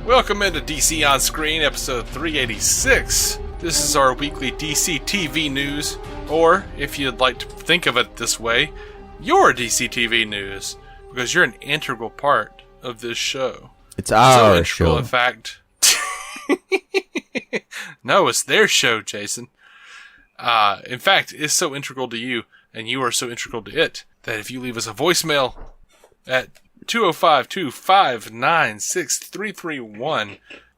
Welcome into DC On Screen, episode 386. This is our weekly DCTV news, or, if you'd like to think of it this way, your DCTV news, because you're an integral part of this show. It's our show. In fact. No, it's their show, Jason. In fact, it's so integral to you, and you are so integral to it, that if you leave us a voicemail at 205-259-6331,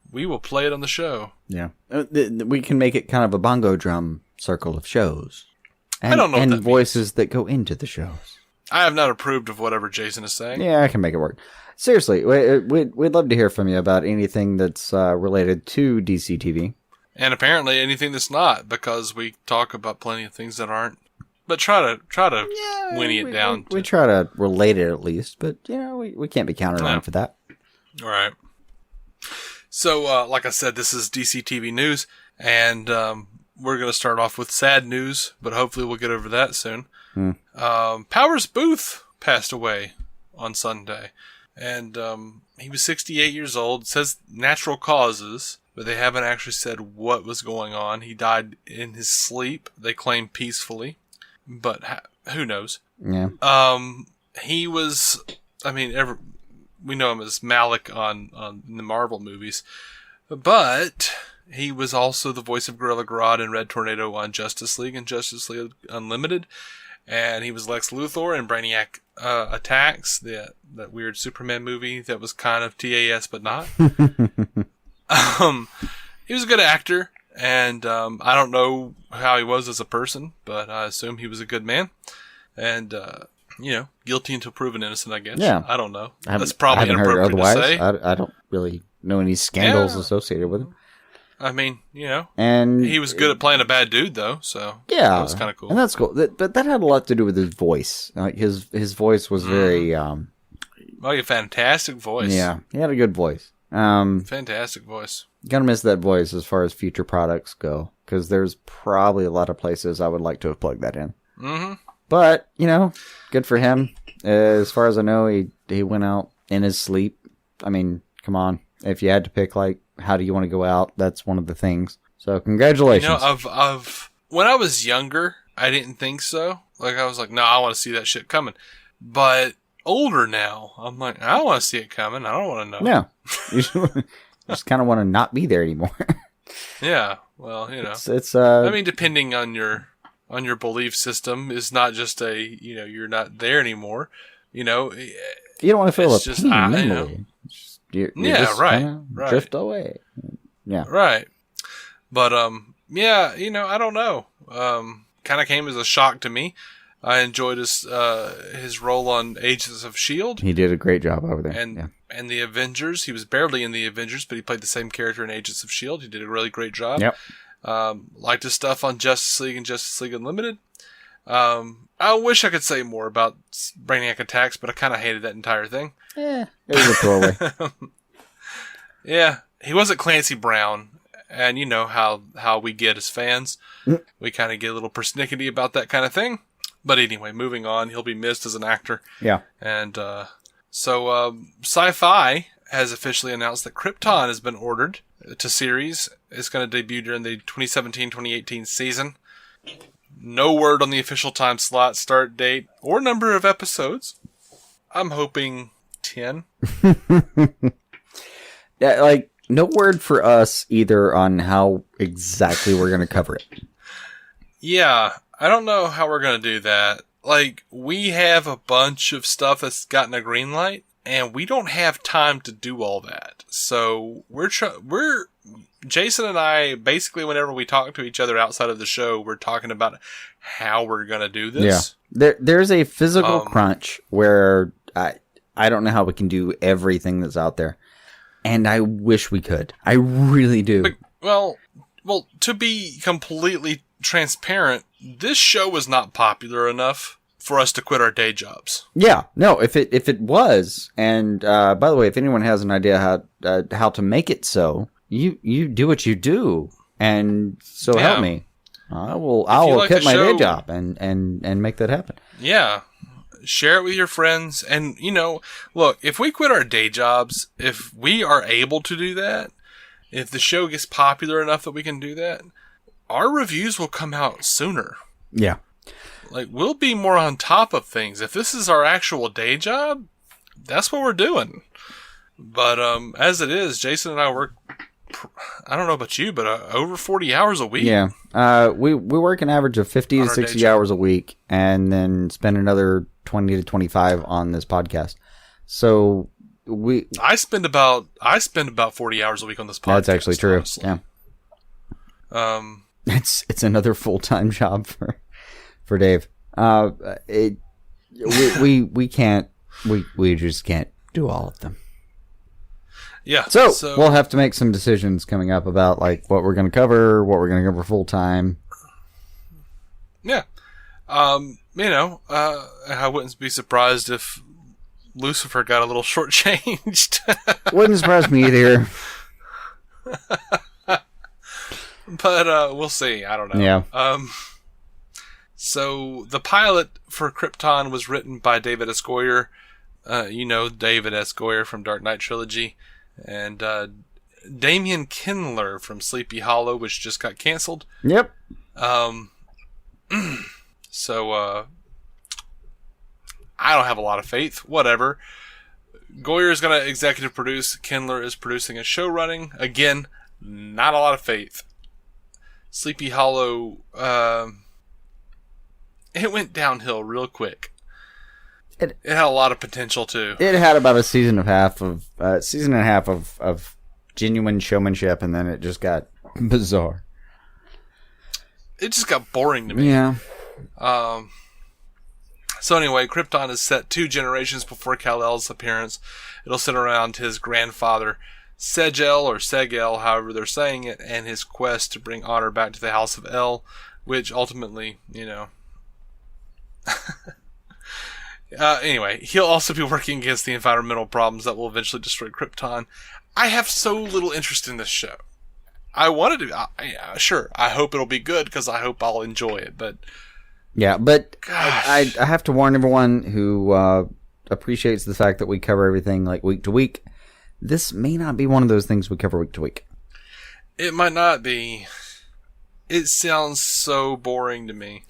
we will play it on the show. Yeah. We can make it kind of a bongo drum circle of shows. And, I don't know what that voices means. that go into the shows. I have not approved of whatever Jason is saying. Yeah, I can make it work. Seriously, we'd love to hear from you about anything that's related to DCTV. And apparently anything that's not, because we talk about plenty of things that aren't. But try to whinny it down. We try to relate it at least, but we can't be counted on for that. All right. So, like I said, this is DCTV news, and we're going to start off with sad news, but hopefully we'll get over that soon. Boothe passed away on Sunday, and he was 68 years old. It says natural causes, but they haven't actually said what was going on. He died in his sleep. They claim peacefully. But who knows? Yeah. He was. I mean, we know him as Malik on the Marvel movies, but he was also the voice of Gorilla Grodd and Red Tornado on Justice League and Justice League Unlimited, and he was Lex Luthor in Brainiac Attacks, that weird Superman movie that was kind of TAS but not. He was a good actor. And I don't know how he was as a person, but I assume he was a good man. And, guilty until proven innocent, I guess. Yeah. I don't know. That's That's probably inappropriate to say. I don't really know any scandals associated with him. I mean, and he was good at playing a bad dude, though, so yeah, that was kind of cool. And that's cool. But that had a lot to do with his voice. His voice was very... Oh, you have a fantastic voice. Yeah, he had a good voice. Fantastic voice. Gonna miss that voice as far as future products go, because there's probably a lot of places I would like to have plugged that in. Mm-hmm. But, good for him. As far as I know, he went out in his sleep. I mean, come on. If you had to pick, how do you want to go out, that's one of the things. So, congratulations. Of when I was younger, I didn't think so. I was like, no, I want to see that shit coming. But older now, I'm like, I don't want to see it coming. I don't want to know. No. You just kind of want to not be there anymore. Yeah, well, It's I mean, depending on your belief system, it's not just you're not there anymore. You don't want to feel a pain mentally. You're just right. Drift away. Yeah, right. But I don't know. Kind of came as a shock to me. I enjoyed his role on Agents of S.H.I.E.L.D. He did a great job over there. And the Avengers. He was barely in the Avengers, but he played the same character in Agents of S.H.I.E.L.D. He did a really great job. Yep. Liked his stuff on Justice League and Justice League Unlimited. I wish I could say more about Brainiac Attacks, but I kind of hated that entire thing. Yeah, it was a throwaway. Yeah, he wasn't Clancy Brown. And you know how we get as fans. We kind of get a little persnickety about that kind of thing. But anyway, moving on. He'll be missed as an actor. Yeah. And so Sci-Fi has officially announced that Krypton has been ordered to series. It's going to debut during the 2017-2018 season. No word on the official time slot, start date, or number of episodes. I'm hoping 10. Yeah, no word for us either on how exactly we're going to cover it. Yeah, I don't know how we're going to do that. We have a bunch of stuff that's gotten a green light, and we don't have time to do all that. So we're Jason and I, basically whenever we talk to each other outside of the show, we're talking about how we're going to do this. Yeah. There's a physical crunch where I don't know how we can do everything that's out there. And I wish we could. I really do. Well, to be completely transparent, this show was not popular enough for us to quit our day jobs. Yeah, no. If it was, and by the way, if anyone has an idea how to make it so, you do what you do, and so help me. I will quit my day job and make that happen. Yeah, share it with your friends. And, look, if we quit our day jobs, if we are able to do that, if the show gets popular enough that we can do that, our reviews will come out sooner. Yeah. Like, we'll be more on top of things. If this is our actual day job, that's what we're doing. But as it is, Jason and I work, I don't know about you, but over 40 hours a week. Yeah. We work an average of 50 to 60 hours a week, and then spend another 20 to 25 on this podcast. So I spend about 40 hours a week on this podcast. That's actually true. Honestly. Yeah. It's another full-time job for Dave. We just can't do all of them. Yeah. So we'll have to make some decisions coming up about like what we're going to cover, what we're going to cover full time. Yeah. I wouldn't be surprised if Lucifer got a little shortchanged. Wouldn't surprise me either. But we'll see. I don't know. Yeah. So the pilot for Krypton was written by David S. Goyer. David S. Goyer from Dark Knight Trilogy. And Damian Kindler from Sleepy Hollow, which just got canceled. Yep. So I don't have a lot of faith. Whatever. Goyer is going to executive produce. Kindler is producing and show running. Again, not a lot of faith. Sleepy Hollow, it went downhill real quick. It had a lot of potential too. It had about a season and a half of genuine showmanship, and then it just got bizarre. It just got boring to me. Yeah. So anyway, Krypton is set 2 generations before Kal-El's appearance. It'll sit around his grandfather, Segel, or Segel, however they're saying it, and his quest to bring honor back to the House of El, which ultimately, anyway, he'll also be working against the environmental problems that will eventually destroy Krypton. I have so little interest in this show. I wanted to, sure, I hope it'll be good because I hope I'll enjoy it, but... Yeah, but I have to warn everyone who appreciates the fact that we cover everything like week to week. This may not be one of those things we cover week to week. It might not be. It sounds so boring to me.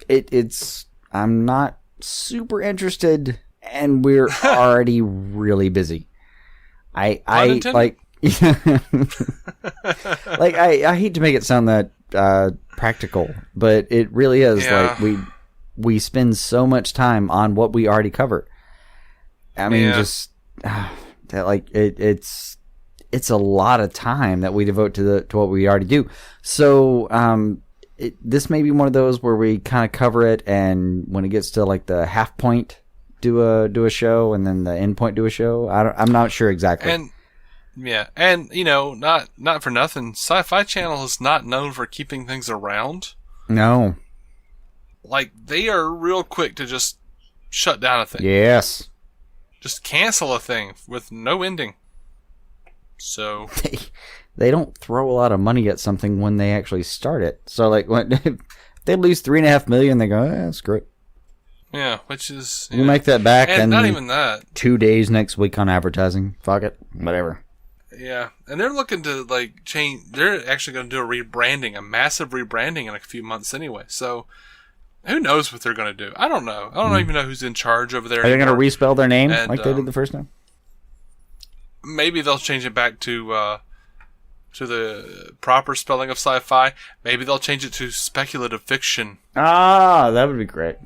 I'm not super interested, and we're already really busy. I like like I hate to make it sound that practical, but it really is. Yeah. Like we spend so much time on what we already cover. I mean, just like it's a lot of time that we devote to what we already do. So this may be one of those where we kind of cover it, and when it gets to like the half point, do a show, and then the end point, do a show. I'm not sure exactly. And not for nothing, Sci-Fi Channel is not known for keeping things around. No. Like, they are real quick to just shut down a thing. Yes. Just cancel a thing with no ending. So they don't throw a lot of money at something when they actually start it. So like when they lose $3.5 million, they go, screw it. Yeah, which is we'll make that back, and not even that. 2 days next week on advertising. Fuck it, whatever. Yeah, and they're looking to like change. They're actually going to do a massive rebranding in a few months anyway. So who knows what they're going to do? I don't know. I don't even know who's in charge over there. Are they going to respell their name like they did the first time? Maybe they'll change it back to the proper spelling of sci-fi. Maybe they'll change it to speculative fiction. Ah, that would be great.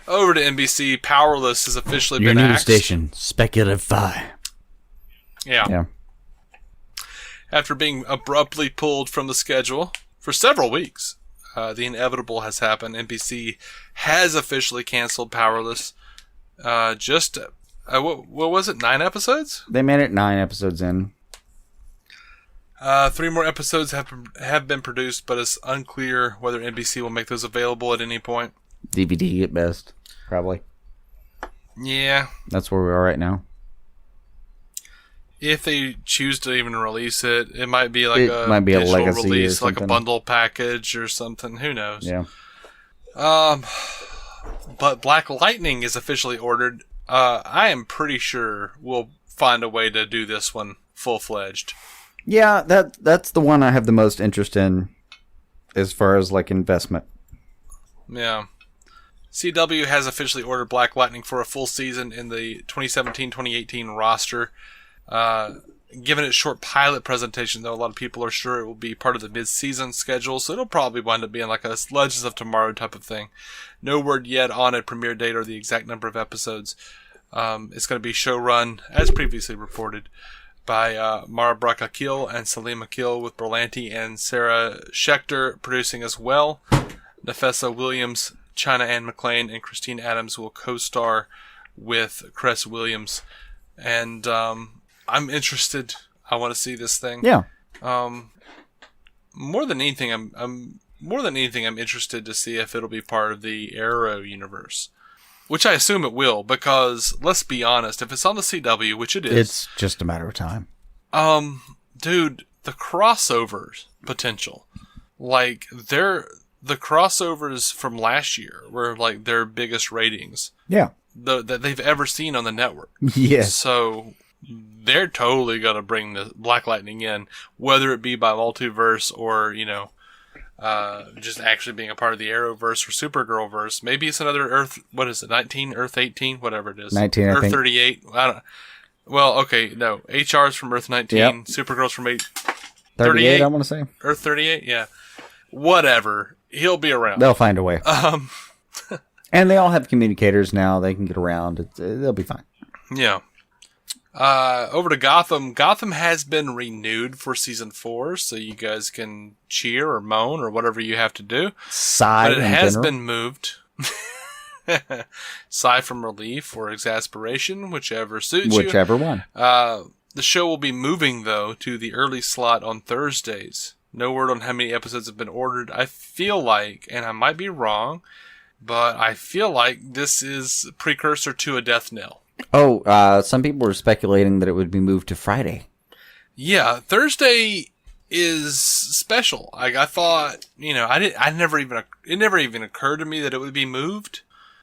Over to NBC, Powerless has officially Your been new axed. station, Speculative Fi. Yeah. After being abruptly pulled from the schedule for several weeks, the inevitable has happened. NBC has officially canceled Powerless. What was it? 9 episodes? They made it 9 episodes in. 3 more episodes have been produced, but it's unclear whether NBC will make those available at any point. DVD at best, probably. Yeah. That's where we are right now. If they choose to even release it, it might be like a legacy release, or like a bundle package or something. Who knows? Yeah. But Black Lightning is officially ordered. I am pretty sure we'll find a way to do this one full-fledged. Yeah, that's the one I have the most interest in as far as, like, investment. Yeah. CW has officially ordered Black Lightning for a full season in the 2017-2018 roster. Given its short pilot presentation, though, a lot of people are sure it will be part of the mid-season schedule, so it'll probably wind up being like a Legends of Tomorrow type of thing. No word yet on a premiere date or the exact number of episodes. It's going to be showrun, as previously reported, by Mara Akil and Salim Akil, with Berlanti and Sarah Schechter producing as well. Nafessa Williams, China Ann McClain, and Christine Adams will co-star with Cress Williams. And I'm interested. I want to see this thing. Yeah. More than anything, I'm interested to see if it'll be part of the Arrow universe, which I assume it will. Because let's be honest, if it's on the CW, which it is, it's just a matter of time. Dude, the crossovers potential, like the crossovers from last year were like their biggest ratings. Yeah. That they've ever seen on the network. Yeah. So they're totally going to bring the Black Lightning in, whether it be by multiverse or, just actually being a part of the Arrowverse or Supergirl-verse. Maybe it's another Earth, what is it, 19, Earth 18, whatever it is. 19, I Earth think. 38. Well, okay, no. HR's from Earth 19, yep. Supergirl's from 38, I want to say. Earth 38, yeah. Whatever. He'll be around. They'll find a way. And they all have communicators now. They can get around. They'll be fine. Yeah. Over to Gotham. Gotham has been renewed for season 4, so you guys can cheer or moan or whatever you have to do. Sigh. But it has been moved. Sigh from relief or exasperation, whichever suits you. Whichever one. The show will be moving, though, to the early slot on Thursdays. No word on how many episodes have been ordered. I feel like, and I might be wrong, but I feel like this is precursor to a death knell. Oh, some people were speculating that it would be moved to Friday. Yeah, Thursday is special. I thought, it never even occurred to me that it would be moved.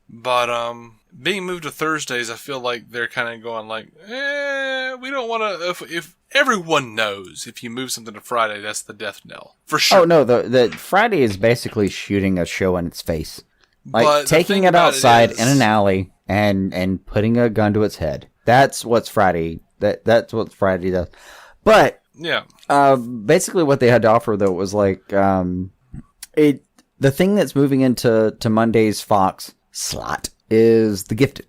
But being moved to Thursdays, I feel like they're kind of going like, we don't want to. If everyone knows, if you move something to Friday, that's the death knell for sure. Oh no, the Friday is basically shooting a show in its face, like but taking it outside in an alley and putting a gun to its head. That's what's Friday. That's what Friday does. But yeah, basically what they had to offer though was like the thing that's moving into Monday's Fox slot is The Gifted,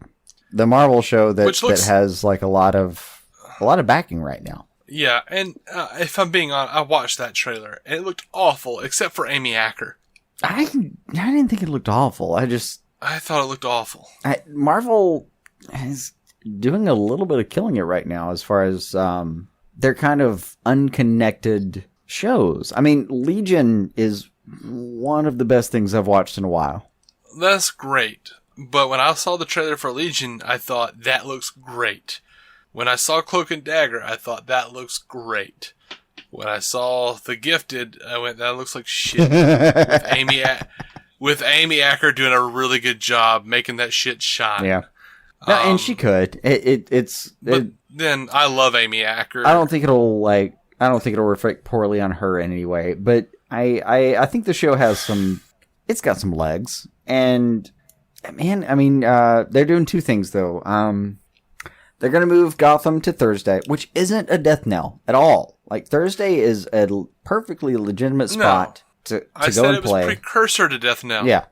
the Marvel show that has like a lot of backing right now. Yeah, and if I'm being honest, I watched that trailer and it looked awful, except for Amy Acker. I didn't think it looked awful. I thought it looked awful. Marvel is doing a little bit of killing it right now as far as their kind of unconnected shows. I mean, Legion is one of the best things I've watched in a while. That's great. But when I saw the trailer for Legion, I thought, that looks great. When I saw Cloak and Dagger, I thought, that looks great. When I saw The Gifted, I went, that looks like shit. With Amy Acker doing a really good job making that shit shine. Yeah. No, and she could. Then I love Amy Acker. I don't think it'll reflect poorly on her in any way. But I think the show has it's got some legs. And man, I mean, they're doing two things though. They're going to move Gotham to Thursday, which isn't a death knell at all. Like Thursday is a perfectly legitimate spot to go and play. I said it was precursor to death knell. Yeah.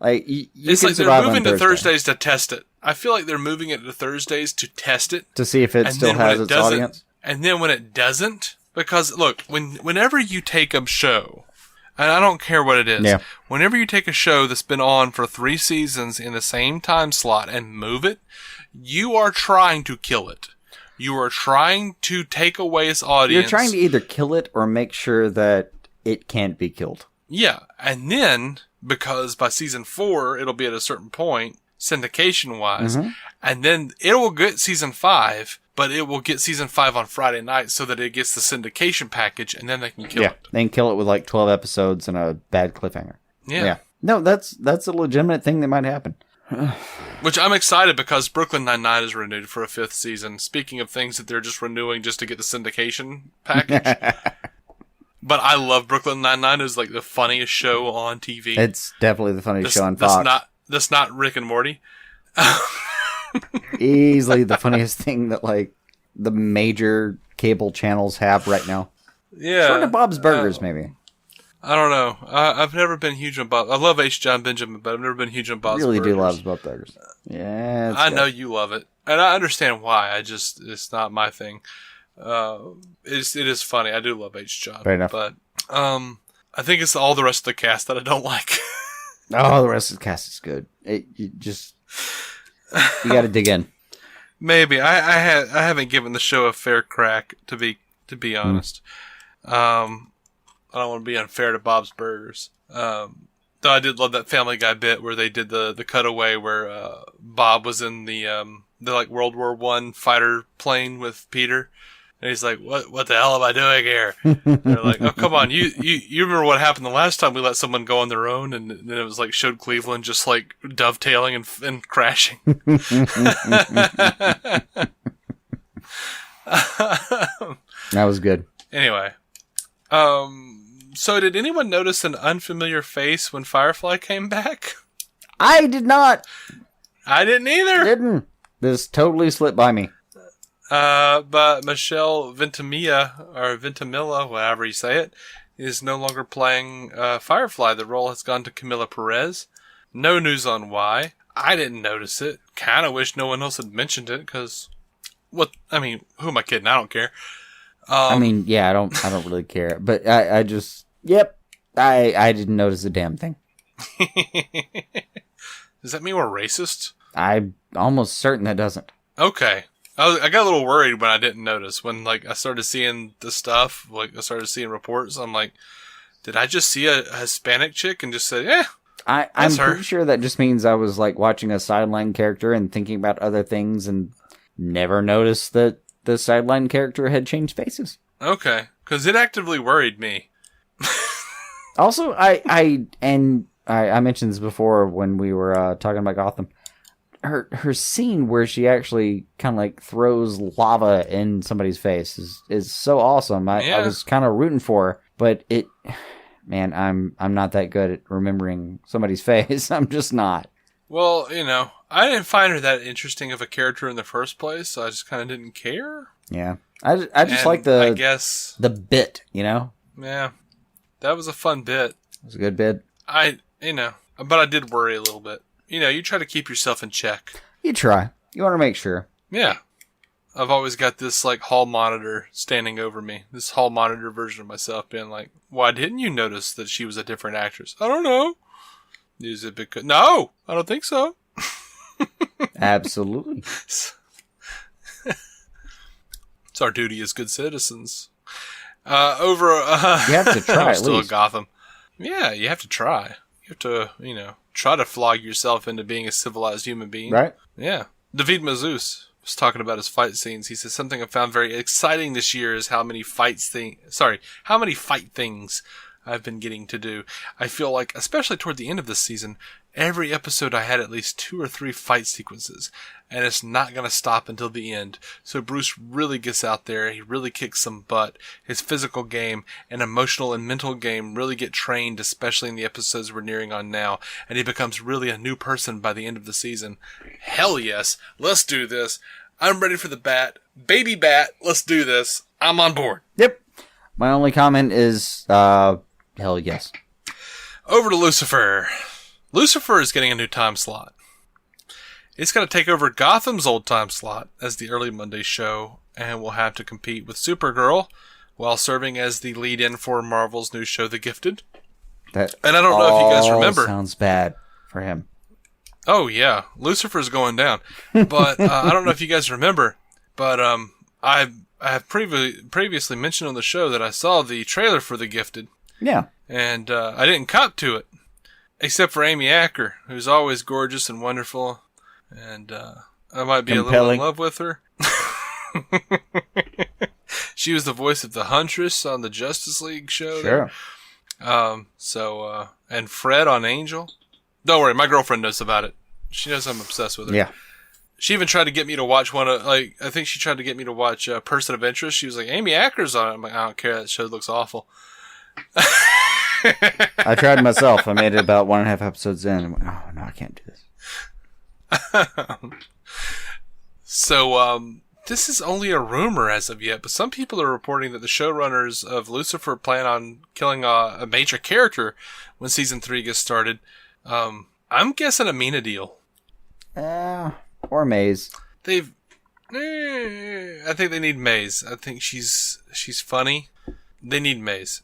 Like it's like they're moving to Thursdays to test it. I feel like they're moving it to Thursdays to test it. To see if it still has its audience. And then when it doesn't, because look, whenever you take a show, and I don't care what it is, whenever you take a show that's been on for 3 seasons in the same time slot and move it, you are trying to kill it. You are trying to take away its audience. You're trying to either kill it or make sure that it can't be killed. Yeah, and then, because by season 4, it'll be at a certain point, syndication-wise, and then it will get season 5, but it will get season 5 on Friday night so that it gets the syndication package, and then they can kill it. They can kill it with like 12 episodes and a bad cliffhanger. Yeah. No, that's a legitimate thing that might happen. Which I'm excited because Brooklyn Nine-Nine is renewed for a 5th season. Speaking of things that they're just renewing just to get the syndication package. But I love Brooklyn Nine-Nine. It's like the funniest show on TV. It's definitely the funniest show on Fox. That's not Rick and Morty. Easily the funniest thing that like the major cable channels have right now. Yeah. Short of Bob's Burgers, maybe. I don't know. I've never been huge on Bob. I love H. John Benjamin, but I've never been huge on Bob's Burgers. Really do love Bob's Burgers. Yeah, I know you love it, and I understand why. It's not my thing. It is funny. I do love H. John. Fair enough. But I think it's all the rest of the cast that I don't like. Oh, the rest of the cast is good. You got to dig in. Maybe I haven't given the show a fair crack to be honest. I don't want to be unfair to Bob's Burgers. Though I did love that Family Guy bit where they did the cutaway where Bob was in the like World War I fighter plane with Peter. And he's like, what the hell am I doing here? They're like, oh, come on. You remember what happened the last time we let someone go on their own? And then it was like showed Cleveland just like dovetailing and crashing. That was good. Anyway. So did anyone notice an unfamiliar face when Firefly came back? I did not. I didn't either. This totally slipped by me. But Michelle Ventimiglia, whatever you say it, is no longer playing Firefly. The role has gone to Camila Perez. No news on why. I didn't notice it. Kind of wish no one else had mentioned it, because who am I kidding? I don't care. I don't really care. But I just, I didn't notice a damn thing. Does that mean we're racist? I'm almost certain that doesn't. Okay. I got a little worried when I didn't notice. When I started seeing the stuff, I started seeing reports, I'm like, did I just see a Hispanic chick and just say, I'm pretty sure that just means I was watching a sideline character and thinking about other things and never noticed that the sideline character had changed faces. Okay, because it actively worried me. Also, I mentioned this before when we were talking about Gotham. Her scene where she actually kind of throws lava in somebody's face is so awesome. I was kind of rooting for her, but I'm not that good at remembering somebody's face. I'm just not. Well, I didn't find her that interesting of a character in the first place, so I just kind of didn't care. Yeah. I just like the bit, Yeah. That was a fun bit. It was a good bit. But I did worry a little bit. You try to keep yourself in check. You try. You want to make sure. Yeah. I've always got this hall monitor standing over me. This hall monitor version of myself being like, why didn't you notice that she was a different actress? I don't know. Is it because... No! I don't think so. Absolutely. It's our duty as good citizens. You have to try at still least. Gotham. Yeah, you have to try. You have to, try to flog yourself into being a civilized human being. Right. Yeah. David Mazouz was talking about his fight scenes. He said something I found very exciting this year is how many fight things I've been getting to do. I feel like, especially toward the end of this season, every episode I had at least 2 or 3 fight sequences, and it's not going to stop until the end. So Bruce really gets out there, he really kicks some butt. His physical game and emotional and mental game really get trained, especially in the episodes we're nearing on now, and he becomes really a new person by the end of the season. Hell yes, let's do this. I'm ready for the bat. Baby bat, let's do this. I'm on board. Yep. My only comment is, hell yes. Over to Lucifer. Lucifer is getting a new time slot. It's going to take over Gotham's old time slot as the early Monday show, and will have to compete with Supergirl while serving as the lead-in for Marvel's new show, The Gifted. And I don't know if you guys remember. Sounds bad for him. Oh, yeah. Lucifer's going down. But I don't know if you guys remember, but I have previously mentioned on the show that I saw the trailer for The Gifted. Yeah. And I didn't cop to it. Except for Amy Acker, who's always gorgeous and wonderful. And I might be a little in love with her. She was the voice of the Huntress on the Justice League show. Sure. And Fred on Angel. Don't worry, my girlfriend knows about it. She knows I'm obsessed with her. Yeah. She even tried to get me to watch I think she tried to get me to watch Person of Interest. She was like, Amy Acker's on it. I'm like, I don't care. That show looks awful. I tried myself. I made it about 1.5 episodes in. And went, oh, no, I can't do this. So, this is only a rumor as of yet, but some people are reporting that the showrunners of Lucifer plan on killing a major character when season 3 gets started. I'm guessing Amina deal. Or Maze. I think they need Maze. I think she's funny. They need Maze.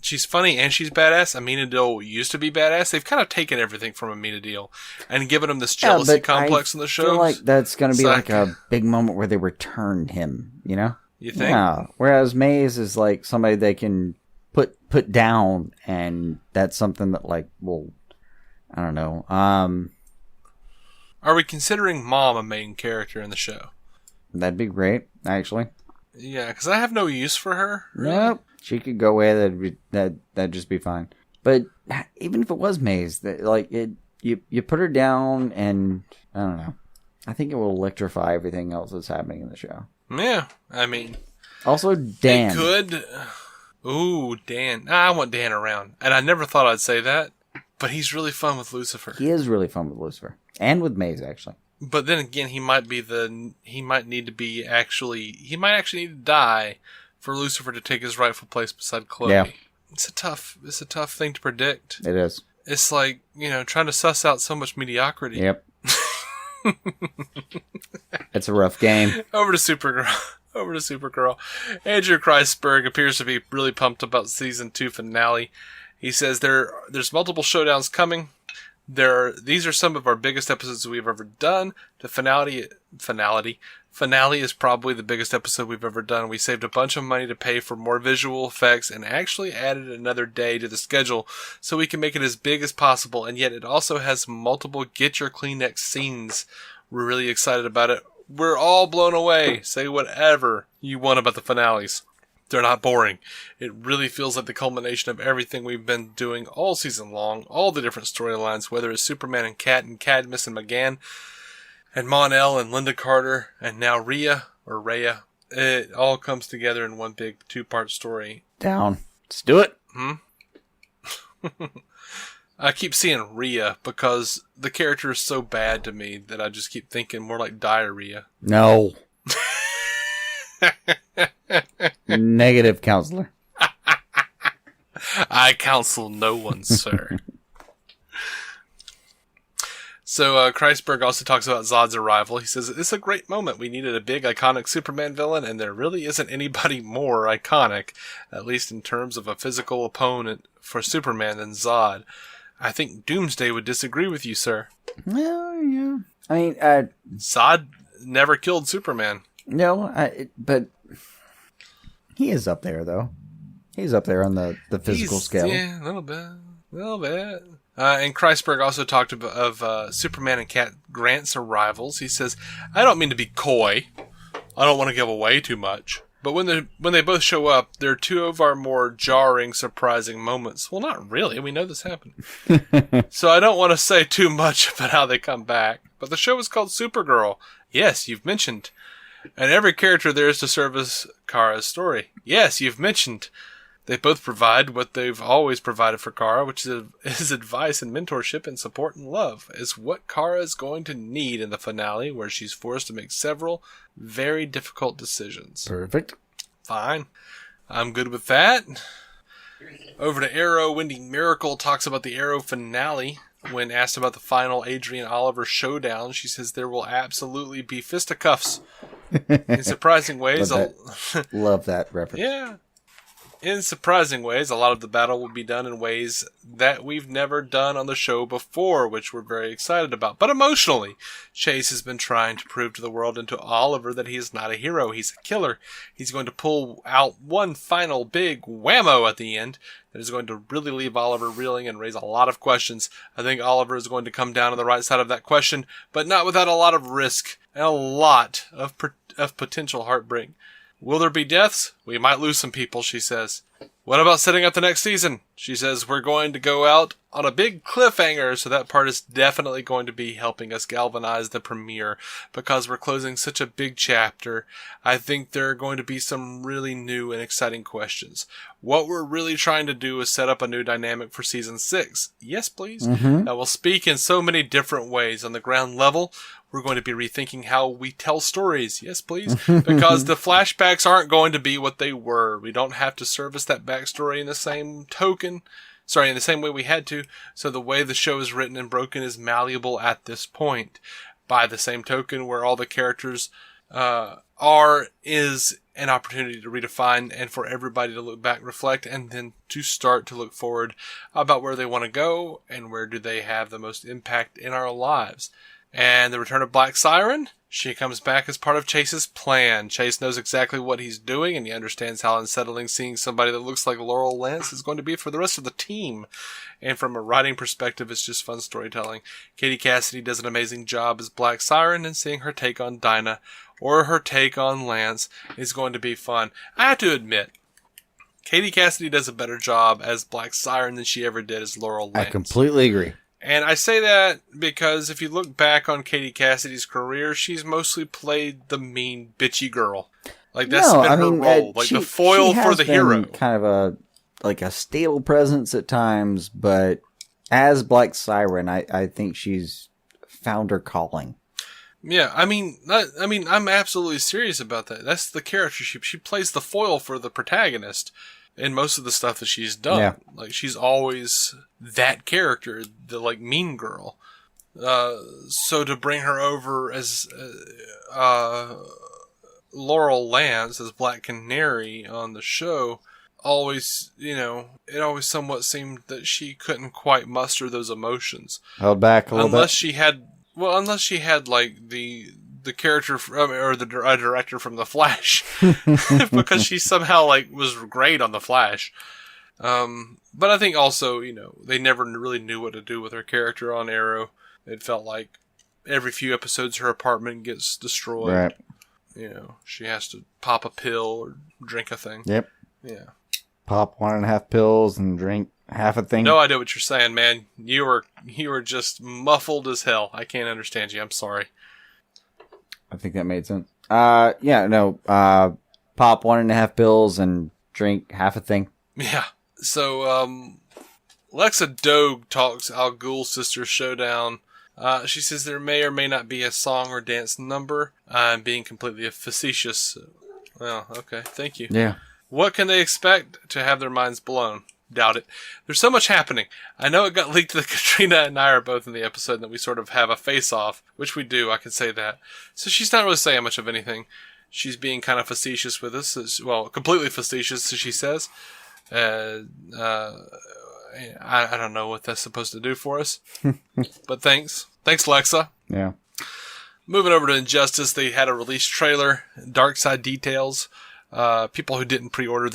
She's funny and she's badass. Amina Deal used to be badass. They've kind of taken everthing from Amina Deal and given him this jealousy complex in the show. I feel like that's going to be like a big moment where they return him, you know? You think? Yeah. Whereas Maze is like somebody they can put down, and that's something that like will, I don't know. Are we considering Mom a main character in the show? That'd be great, actually. Yeah, because I have no use for her. Really. Nope. She could go away. That'd just be fine. But even if it was Maze, you put her down, and I don't know. I think it will electrify everything else that's happening in the show. Yeah, I mean. Also, Dan. It could. Ooh, Dan. I want Dan around, and I never thought I'd say that, but he's really fun with Lucifer. He is really fun with Lucifer, and with Maze actually. But then again, he might actually need to die for Lucifer to take his rightful place beside Chloe. Yeah. It's a tough thing to predict. It is. It's like, trying to suss out so much mediocrity. Yep. It's a rough game. Over to Supergirl. Andrew Kreisberg appears to be really pumped about season 2 finale. He says there's multiple showdowns coming. These are some of our biggest episodes we've ever done. The finale is probably the biggest episode we've ever done. We saved a bunch of money to pay for more visual effects and actually added another day to the schedule so we can make it as big as possible, and yet it also has multiple get your Kleenex scenes. We're really excited about it. We're all blown away. Say whatever you want about the finales. They're not boring. It really feels like the culmination of everything we've been doing all season long, all the different storylines, whether it's Superman and Kat and Cadmus and McGann, and Mon-El and Linda Carter, and now Rhea. It all comes together in one big 2-part story. Down. Let's do it. I keep seeing Rhea because the character is so bad to me that I just keep thinking more like diarrhea. No. Negative, counselor. I counsel no one, sir. So, Kreisberg also talks about Zod's arrival. He says, it's a great moment. We needed a big, iconic Superman villain, and there really isn't anybody more iconic, at least in terms of a physical opponent for Superman than Zod. I think Doomsday would disagree with you, sir. Well, yeah. I mean, Zod never killed Superman. No, but he is up there, though. He's up there on the physical scale. Yeah, a little bit. And Kreisberg also talked of Superman and Cat Grant's arrivals. He says, I don't mean to be coy. I don't want to give away too much. But when they both show up, they're two of our more jarring, surprising moments. Well, not really. We know this happened. So I don't want to say too much about how they come back. But the show is called Supergirl. Yes, you've mentioned. And every character there is to serve as Kara's story. Yes, you've mentioned. They both provide what they've always provided for Kara, which is advice and mentorship and support and love. Is what Kara is going to need in the finale, where she's forced to make several very difficult decisions. Perfect. Fine. I'm good with that. Over to Arrow, Wendy Mericle talks about the Arrow finale. When asked about the final Adrian Oliver showdown, she says there will absolutely be fisticuffs. In surprising ways. Love that reference. Yeah. In surprising ways, a lot of the battle will be done in ways that we've never done on the show before, which we're very excited about. But emotionally, Chase has been trying to prove to the world and to Oliver that he is not a hero. He's a killer. He's going to pull out one final big whammo at the end that is going to really leave Oliver reeling and raise a lot of questions. I think Oliver is going to come down on the right side of that question, but not without a lot of risk and a lot of potential heartbreak. Will there be deaths? We might lose some people, she says. What about setting up the next season? She says we're going to go out on a big cliffhanger, so that part is definitely going to be helping us galvanize the premiere because we're closing such a big chapter. I think there are going to be some really new and exciting questions. What we're really trying to do is set up a new dynamic for season 6. Yes, please. That will speak in so many different ways. On the ground level, we're going to be rethinking how we tell stories. Yes, please. Because the flashbacks aren't going to be what they were. We don't have to service that backstory in the same in the same way we had to. So the way the show is written and broken is malleable at this point. By the same token, where all the characters is an opportunity to redefine and for everybody to look back, reflect, and then to start to look forward about where they want to go and where do they have the most impact in our lives. And the return of Black Siren, she comes back as part of Chase's plan. Chase knows exactly what he's doing, and he understands how unsettling seeing somebody that looks like Laurel Lance is going to be for the rest of the team. And from a writing perspective, it's just fun storytelling. Katie Cassidy does an amazing job as Black Siren, and seeing her take on Dinah or her take on Lance is going to be fun. I have to admit, Katie Cassidy does a better job as Black Siren than she ever did as Laurel Lance. I completely agree. And I say that because if you look back on Katie Cassidy's career, she's mostly played the mean, bitchy girl. Like, that's been her role. Like, the foil for the hero. Kind of a stable presence at times, but as Black Siren, I think she's found her calling. Yeah, I mean, I'm absolutely serious about that. That's the character. She plays the foil for the protagonist in most of the stuff that she's done. Yeah. Like, she's always that character, the, like, mean girl. So to bring her over as Laurel Lance, as Black Canary on the show, always, it always somewhat seemed that she couldn't quite muster those emotions. Held back a little bit. Unless she had, like, the character or the director from The Flash, because she somehow was great on The Flash. But I think also, they never really knew what to do with her character on Arrow. It felt like every few episodes her apartment gets destroyed. Right. She has to pop a pill or drink a thing. Yep. Yeah. Pop 1.5 pills and drink half a thing. No idea what you're saying, man. You were just muffled as hell. I can't understand you. I'm sorry. I think that made sense. Pop 1.5 pills and drink half a thing. Yeah. So, Lexa Doig talks Al Ghul's sister Showdown. She says there may or may not be a song or dance number. I'm being completely facetious. Well, okay. Thank you. Yeah. What can they expect? To have their minds blown? Doubt it. There's so much happening. I know it got leaked that Katrina and I are both in the episode and that we sort of have a face-off, which we do, I can say that. So she's not really saying much of anything. She's being kind of facetious with us. Well, completely facetious, as she says. I don't know what that's supposed to do for us. But thanks. Thanks, Lexa. Yeah. Moving over to Injustice, they had a release trailer, Darkseid details. People who didn't pre-order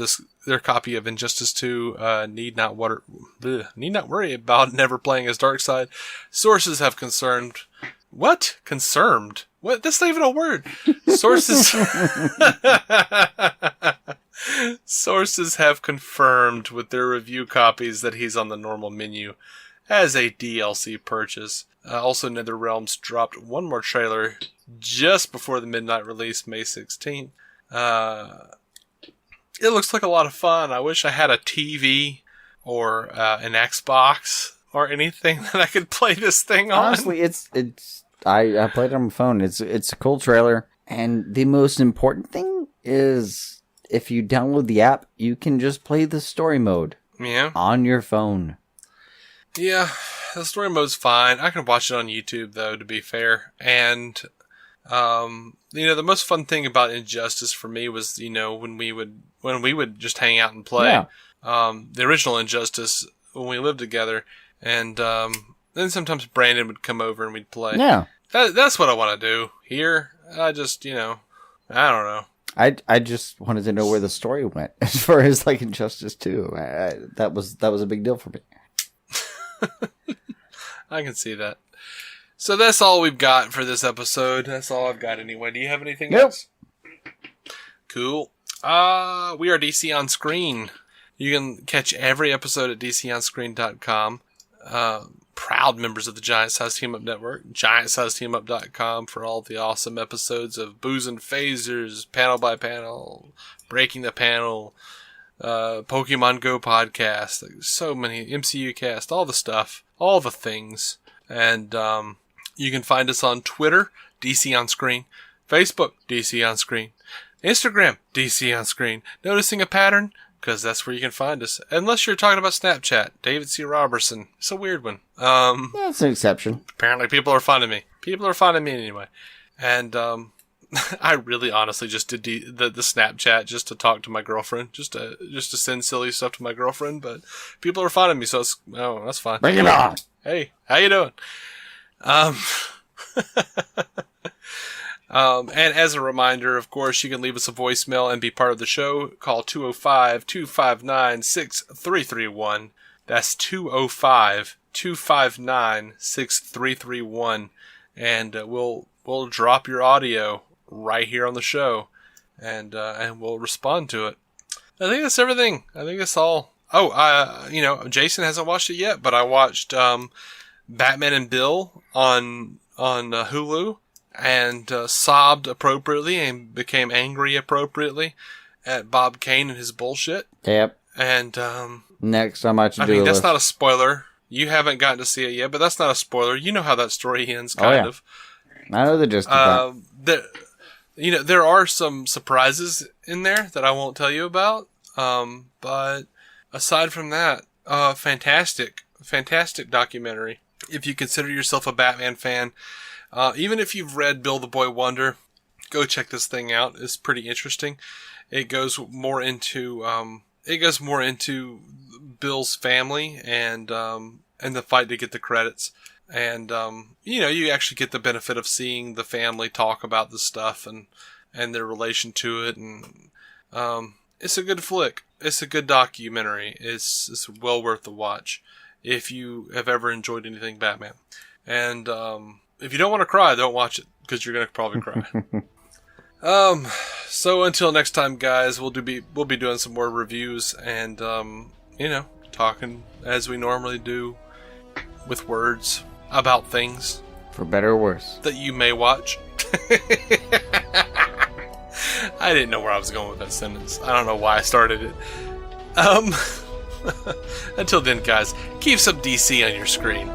their copy of Injustice 2 need not worry about never playing as Darkseid. Sources have concerned. What? Concerned? What? That's not even a word. Sources have confirmed with their review copies that he's on the normal menu as a DLC purchase. Also, NetherRealms dropped one more trailer just before the midnight release, May 16th. It looks like a lot of fun. I wish I had a TV or an Xbox or anything that I could play this thing on. Honestly, I played it on my phone. It's a cool trailer, and the most important thing is if you download the app, you can just play the story mode. Yeah. On your phone. Yeah, the story mode's fine. I can watch it on YouTube though, to be fair. And the most fun thing about Injustice for me was, when we would just hang out and play. Yeah. The original Injustice when we lived together, and then sometimes Brandon would come over and we'd play. Yeah. That's what I want to do here. I just, I don't know. I just wanted to know where the story went as far as Injustice 2. That was a big deal for me. I can see that. So that's all we've got for this episode. That's all I've got anyway. Do you have anything else? Cool. We are DC On Screen. You can catch every episode at DCOnScreen.com. Proud members of the Giant Size Team Up Network. GiantSizeTeamUp.com for all the awesome episodes of Booze and Phasers, Panel by Panel, Breaking the Panel, Pokemon Go podcast. Like, so many, MCU cast, all the stuff, all the things. And you can find us on Twitter, DC On Screen, Facebook, DC On Screen, Instagram, DC On Screen. Noticing a pattern? Because that's where you can find us. Unless you're talking about Snapchat. David C. Robertson. It's a weird one. That's an exception. Apparently people are finding me. People are finding me anyway. And I really honestly just did the Snapchat just to talk to my girlfriend. Just to send silly stuff to my girlfriend. But people are finding me, so that's fine. Bring it on! Hey, how you doing? And as a reminder, of course, you can leave us a voicemail and be part of the show. Call 205-259-6331. That's 205-259-6331. And we'll drop your audio right here on the show, and we'll respond to it. I think that's everything. I think that's all. Oh, Jason hasn't watched it yet, but I watched Batman and Bill on Hulu. And sobbed appropriately and became angry appropriately at Bob Kane and his bullshit. Yep. And next on my to-do list. That's not a spoiler. You haven't gotten to see it yet, but that's not a spoiler. You know how that story ends, kind of. I know the gist of that. There are some surprises in there that I won't tell you about. But aside from that, fantastic documentary. If you consider yourself a Batman fan. Even if you've read Bill the Boy Wonder, go check this thing out. It's pretty interesting. It goes more into Bill's family and the fight to get the credits. And you actually get the benefit of seeing the family talk about the stuff and their relation to it. And it's a good flick. It's a good documentary. It's well worth the watch if you have ever enjoyed anything Batman. And if you don't want to cry, don't watch it, because you're going to probably cry. So until next time, guys, we'll be doing some more reviews and, talking as we normally do with words about things. For better or worse. That you may watch. I didn't know where I was going with that sentence. I don't know why I started it. Until then, guys, keep some DC on your screen.